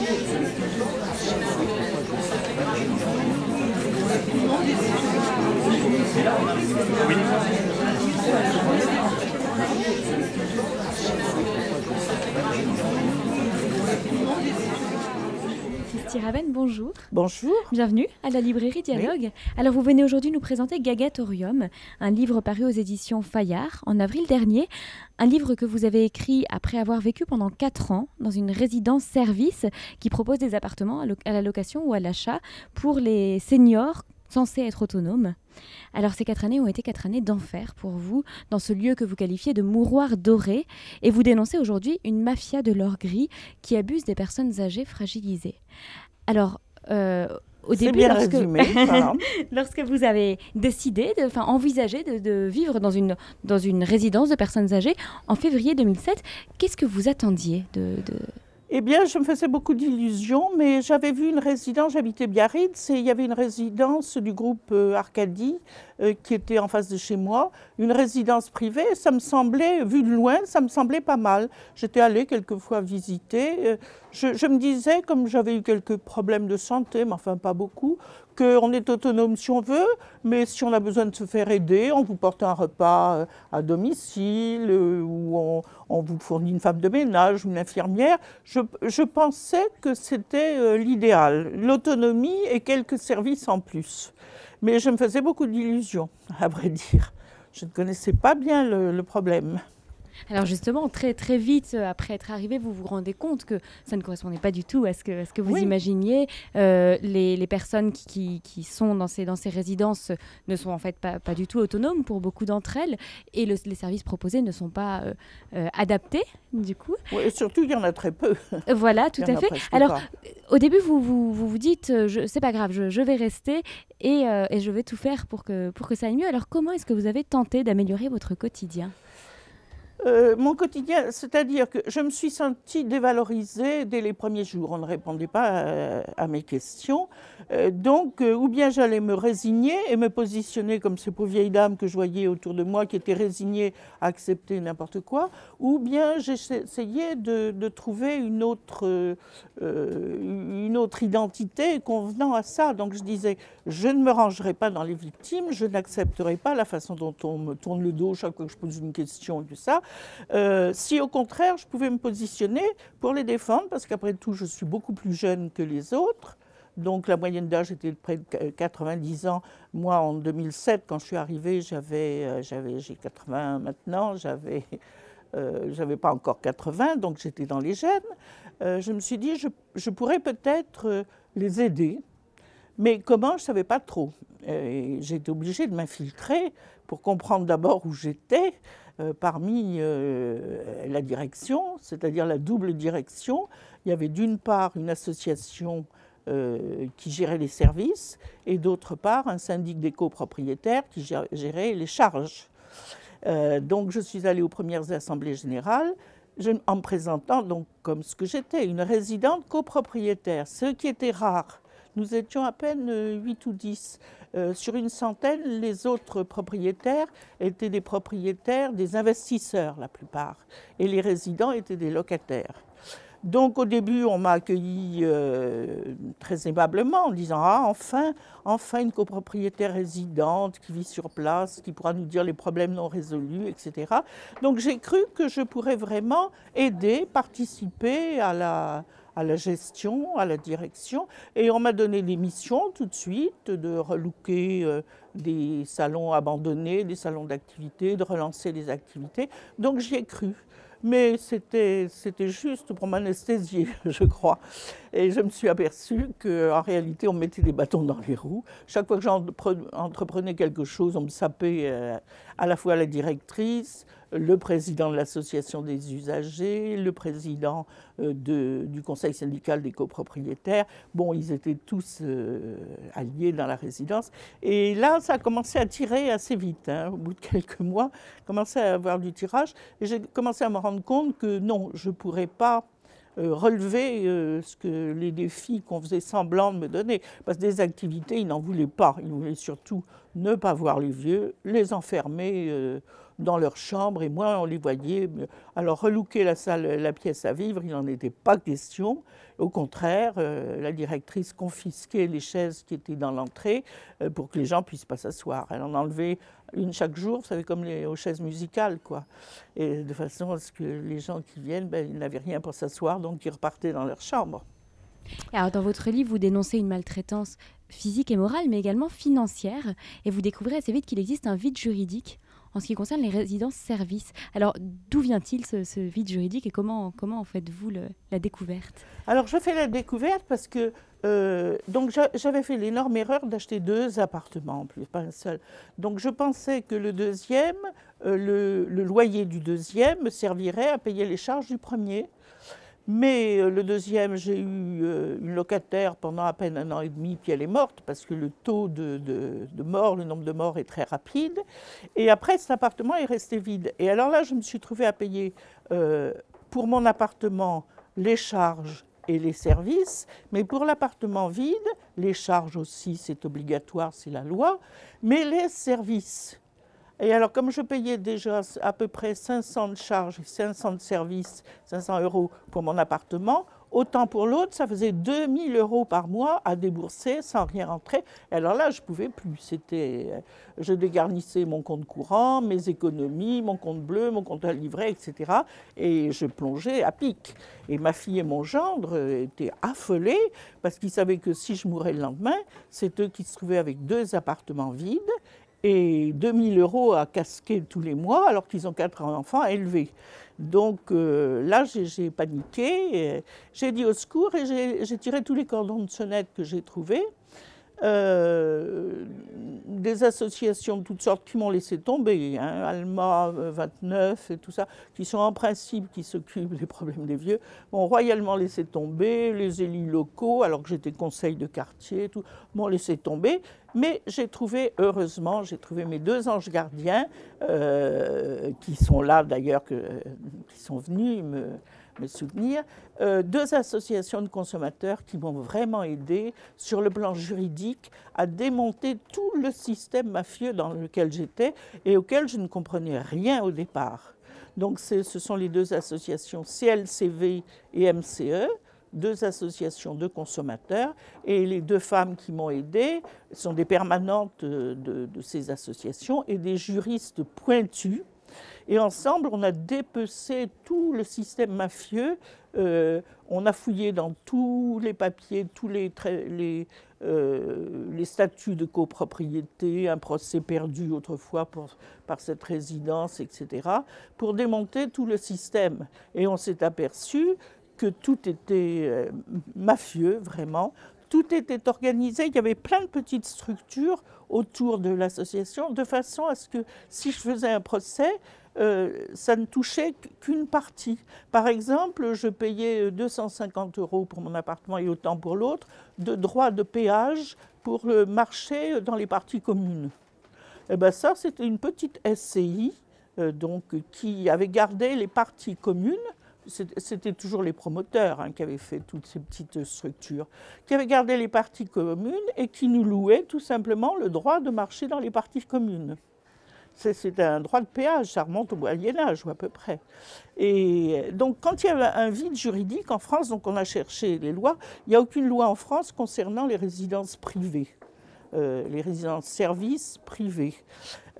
Christy Raven, bonjour. Bonjour. Bienvenue à la librairie Dialogue. Oui. Alors vous venez aujourd'hui nous présenter Gagatorium, un livre paru aux éditions Fayard en avril dernier. Un livre que vous avez écrit après avoir vécu pendant 4 ans dans une résidence-service qui propose des appartements à la location ou à l'achat pour les seniors censés être autonomes. Alors ces 4 années ont été 4 années d'enfer pour vous dans ce lieu que vous qualifiez de mouroir doré et vous dénoncez aujourd'hui une mafia de l'or gris qui abuse des personnes âgées fragilisées. Alors au début, lorsque vous avez décidé, envisagé de vivre dans une résidence de personnes âgées en février 2007, qu'est-ce que vous attendiez Eh bien, je me faisais beaucoup d'illusions, mais j'avais vu une résidence, j'habitais Biarritz, et il y avait une résidence du groupe Arcadie qui était en face de chez moi, une résidence privée, ça me semblait, vu de loin, ça me semblait pas mal. J'étais allée quelquefois visiter, je me disais, comme j'avais eu quelques problèmes de santé, mais enfin pas beaucoup, qu'on est autonome si on veut, mais si on a besoin de se faire aider, on vous porte un repas à domicile, ou on vous fournit une femme de ménage ou une infirmière. Je pensais que c'était l'idéal, l'autonomie et quelques services en plus. Mais je me faisais beaucoup d'illusions, à vrai dire. Je ne connaissais pas bien le problème. Alors justement, très vite après être arrivé, vous vous rendez compte que ça ne correspondait pas du tout à ce que vous imaginiez. Les personnes qui sont dans ces résidences ne sont en fait pas du tout autonomes pour beaucoup d'entre elles et les services proposés ne sont pas adaptés du coup. Oui, et surtout, il y en a très peu. Voilà, tout à fait. Alors au début, vous dites, c'est pas grave, je vais rester et je vais tout faire pour que ça aille mieux. Alors comment est-ce que vous avez tenté d'améliorer votre quotidien ? Mon quotidien, c'est-à-dire que je me suis sentie dévalorisée dès les premiers jours. On ne répondait pas à mes questions. Donc, ou bien j'allais me résigner et me positionner comme ces pauvres vieilles dames que je voyais autour de moi qui étaient résignées à accepter n'importe quoi, ou bien j'essayais de trouver une autre identité convenant à ça. Donc je disais, je ne me rangerai pas dans les victimes, je n'accepterai pas la façon dont on me tourne le dos chaque fois que je pose une question et tout ça. Si au contraire, je pouvais me positionner pour les défendre, parce qu'après tout, je suis beaucoup plus jeune que les autres. Donc la moyenne d'âge était de près de 90 ans. Moi, en 2007, quand je suis arrivée, j'ai 80 maintenant, j'avais pas encore 80, donc j'étais dans les jeunes. Je me suis dit, je pourrais peut-être les aider, mais comment, je ne savais pas trop. J'ai été obligée de m'infiltrer pour comprendre d'abord où j'étais, parmi la direction, c'est-à-dire la double direction. Il y avait d'une part une association qui gérait les services et d'autre part un syndic des copropriétaires qui gérait les charges. Donc je suis allée aux premières assemblées générales en me présentant donc comme ce que j'étais, une résidente copropriétaire, ce qui était rare. Nous étions à peine 8 ou 10. Sur une centaine, les autres propriétaires étaient des propriétaires, des investisseurs la plupart, et les résidents étaient des locataires. Donc au début, on m'a accueilli très aimablement en disant « Ah, enfin une copropriétaire résidente qui vit sur place, qui pourra nous dire les problèmes non résolus, etc. » Donc j'ai cru que je pourrais vraiment aider, participer à la gestion, à la direction. Et on m'a donné des missions tout de suite, de relooker des salons abandonnés, des salons d'activités, de relancer des activités. Donc j'y ai cru. Mais c'était juste pour m'anesthésier, je crois. Et je me suis aperçue qu'en réalité, on mettait des bâtons dans les roues. Chaque fois que j'entreprenais quelque chose, on me sapait à la fois la directrice, le président de l'association des usagers, le président du conseil syndical des copropriétaires. Bon, ils étaient tous alliés dans la résidence. Et là, ça a commencé à tirer assez vite. Hein. Au bout de quelques mois, commençait à avoir du tirage. Et j'ai commencé à me rendre compte que non, je ne pourrais pas relever les défis qu'on faisait semblant de me donner. Parce que des activités, ils n'en voulaient pas. Ils voulaient surtout ne pas voir les vieux, les enfermer dans leur chambre, et moi, on les voyait. Alors, relooker la salle, la pièce à vivre, il n'en était pas question. Au contraire, la directrice confisquait les chaises qui étaient dans l'entrée pour que les gens ne puissent pas s'asseoir. Elle en enlevait une chaque jour, vous savez, comme aux chaises musicales, quoi. Et de façon à ce que les gens qui viennent, ils n'avaient rien pour s'asseoir, donc ils repartaient dans leur chambre. Alors, dans votre livre, vous dénoncez une maltraitance physique et morale, mais également financière, et vous découvrez assez vite qu'il existe un vide juridique en ce qui concerne les résidences-services. Alors, d'où vient-il ce vide juridique et comment en faites-vous la découverte? Alors, je fais la découverte parce que donc j'avais fait l'énorme erreur d'acheter 2 appartements en plus, pas un seul. Donc, je pensais que le deuxième, le loyer du deuxième me servirait à payer les charges du premier. Mais le deuxième, j'ai eu une locataire pendant à peine 1 an et demi, puis elle est morte parce que le taux de mort, le nombre de morts est très rapide. Et après, cet appartement est resté vide. Et alors là, je me suis trouvée à payer pour mon appartement les charges et les services, mais pour l'appartement vide, les charges aussi, c'est obligatoire, c'est la loi, mais les services. Et alors, comme je payais déjà à peu près 500 de charges et 500 de services, 500 € pour mon appartement, autant pour l'autre, ça faisait 2000 € par mois à débourser sans rien rentrer. Et alors là, je ne pouvais plus. Je dégarnissais mon compte courant, mes économies, mon compte bleu, mon compte à livret, etc. Et je plongeais à pic. Et ma fille et mon gendre étaient affolés parce qu'ils savaient que si je mourais le lendemain, c'est eux qui se trouvaient avec 2 appartements vides et 2000 € à casquer tous les mois, alors qu'ils ont 4 enfants à élever. Donc là, j'ai paniqué, j'ai dit au secours et j'ai tiré tous les cordons de sonnette que j'ai trouvés. Des associations de toutes sortes qui m'ont laissé tomber, hein, Alma 29 et tout ça, qui sont en principe qui s'occupent des problèmes des vieux, m'ont royalement laissé tomber, les élus locaux, alors que j'étais conseil de quartier, tout, m'ont laissé tomber, mais j'ai trouvé, heureusement, j'ai trouvé mes 2 anges gardiens, qui sont là d'ailleurs, qui sont venus me soutenir, 2 associations de consommateurs qui m'ont vraiment aidé sur le plan juridique à démonter tout le système mafieux dans lequel j'étais et auquel je ne comprenais rien au départ. Donc ce sont les 2 associations CLCV et MCE, 2 associations de consommateurs, et les 2 femmes qui m'ont aidé sont des permanentes de ces associations et des juristes pointus. Et ensemble, on a dépecé tout le système mafieux. On a fouillé dans tous les papiers, tous les statuts de copropriété, un procès perdu autrefois par cette résidence, etc., pour démonter tout le système. Et on s'est aperçu que tout était mafieux, vraiment. Tout était organisé, il y avait plein de petites structures autour de l'association, de façon à ce que si je faisais un procès, ça ne touchait qu'une partie. Par exemple, je payais 250 € pour mon appartement et autant pour l'autre, de droits de péage pour le marché dans les parties communes. Et bien ça, c'était une petite SCI qui avait gardé les parties communes. C'était toujours les promoteurs qui avaient fait toutes ces petites structures, qui avaient gardé les parties communes et qui nous louaient tout simplement le droit de marcher dans les parties communes. C'est un droit de péage, ça remonte au Moyen-Âge, ou à peu près. Et donc, quand il y a un vide juridique en France, donc on a cherché les lois, il n'y a aucune loi en France concernant les résidences privées, les résidences-services privées.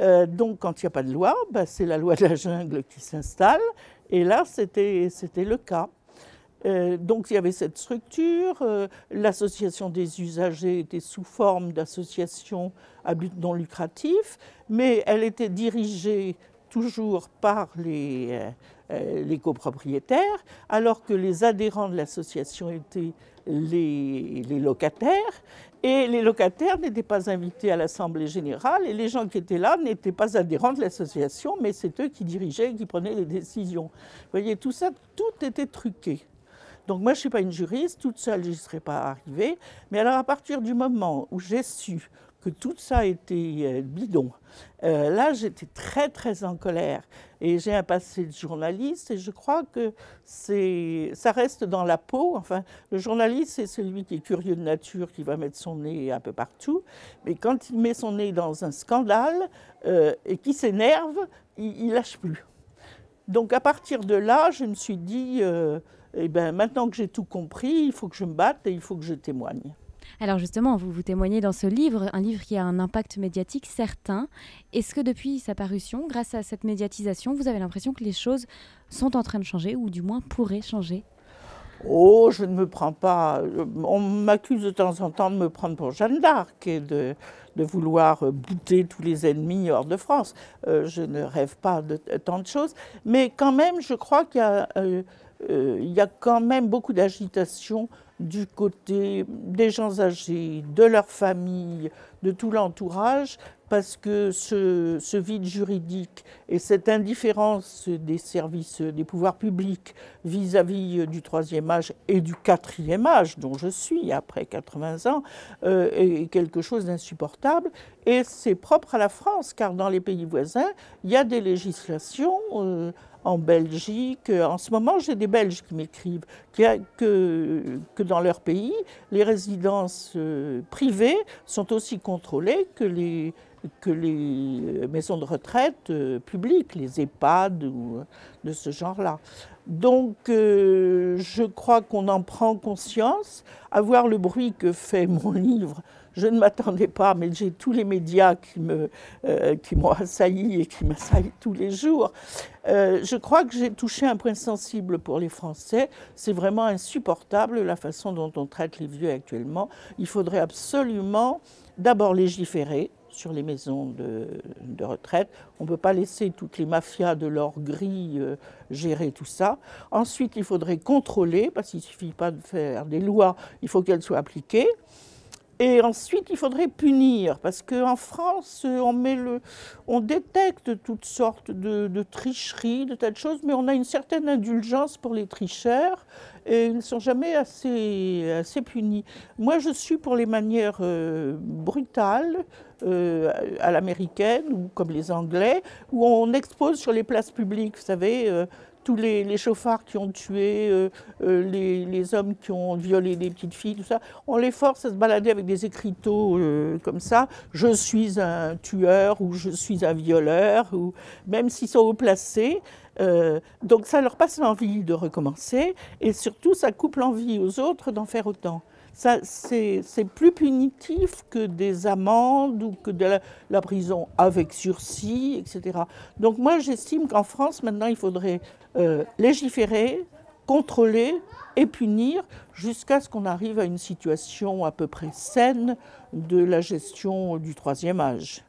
Donc, quand il n'y a pas de loi, c'est la loi de la jungle qui s'installe, et là, c'était le cas. Donc il y avait cette structure, l'association des usagers était sous forme d'association à but non lucratif, mais elle était dirigée toujours par les copropriétaires, alors que les adhérents de l'association étaient les locataires, et les locataires n'étaient pas invités à l'Assemblée générale, et les gens qui étaient là n'étaient pas adhérents de l'association, mais c'est eux qui dirigeaient et qui prenaient les décisions. Vous voyez, tout ça, tout était truqué. Donc moi, je ne suis pas une juriste, toute seule, je n'y serais pas arrivée. Mais alors, à partir du moment où j'ai su que tout ça était bidon. Là, j'étais très, très en colère. Et j'ai un passé de journaliste et je crois que ça reste dans la peau. Enfin, le journaliste, c'est celui qui est curieux de nature, qui va mettre son nez un peu partout. Mais quand il met son nez dans un scandale et qui s'énerve, il lâche plus. Donc à partir de là, je me suis dit, eh ben, maintenant que j'ai tout compris, il faut que je me batte et il faut que je témoigne. Alors justement, vous témoignez dans ce livre, un livre qui a un impact médiatique certain. Est-ce que depuis sa parution, grâce à cette médiatisation, vous avez l'impression que les choses sont en train de changer ou du moins pourraient changer ? Oh, je ne me prends pas. On m'accuse de temps en temps de me prendre pour Jeanne d'Arc et de vouloir bouter tous les ennemis hors de France. Je ne rêve pas de tant de choses. Mais quand même, je crois qu'il y a quand même beaucoup d'agitation du côté des gens âgés, de leur famille, de tout l'entourage, parce que ce vide juridique et cette indifférence des services, des pouvoirs publics vis-à-vis du troisième âge et du quatrième âge, dont je suis après 80 ans, est quelque chose d'insupportable. Et c'est propre à la France, car dans les pays voisins, il y a des législations en Belgique. En ce moment, j'ai des Belges qui m'écrivent que dans leur pays, les résidences privées sont aussi contrôlées que les maisons de retraite publiques, les EHPAD ou de ce genre-là. Donc, je crois qu'on en prend conscience. À voir le bruit que fait mon livre, je ne m'attendais pas, mais j'ai tous les médias qui m'ont assailli et qui m'assaillent tous les jours. Je crois que j'ai touché un point sensible pour les Français. C'est vraiment insupportable la façon dont on traite les vieux actuellement. Il faudrait absolument d'abord légiférer sur les maisons de retraite. On ne peut pas laisser toutes les mafias de l'or gris gérer tout ça. Ensuite, il faudrait contrôler, parce qu'il ne suffit pas de faire des lois, il faut qu'elles soient appliquées. Et ensuite, il faudrait punir, parce qu'en France, on détecte toutes sortes de tricheries, de tas de choses, mais on a une certaine indulgence pour les tricheurs, et ils ne sont jamais assez punis. Moi, je suis pour les manières brutales, à l'américaine, ou comme les Anglais, où on expose sur les places publiques, vous savez, tous les chauffards qui ont tué, les hommes qui ont violé des petites filles, tout ça, on les force à se balader avec des écriteaux comme ça. Je suis un tueur ou je suis un violeur, ou même s'ils sont haut placés. Donc ça leur passe l'envie de recommencer et surtout ça coupe l'envie aux autres d'en faire autant. C'est plus punitif que des amendes ou que de la prison avec sursis, etc. Donc moi, j'estime qu'en France, maintenant, il faudrait légiférer, contrôler et punir jusqu'à ce qu'on arrive à une situation à peu près saine de la gestion du troisième âge.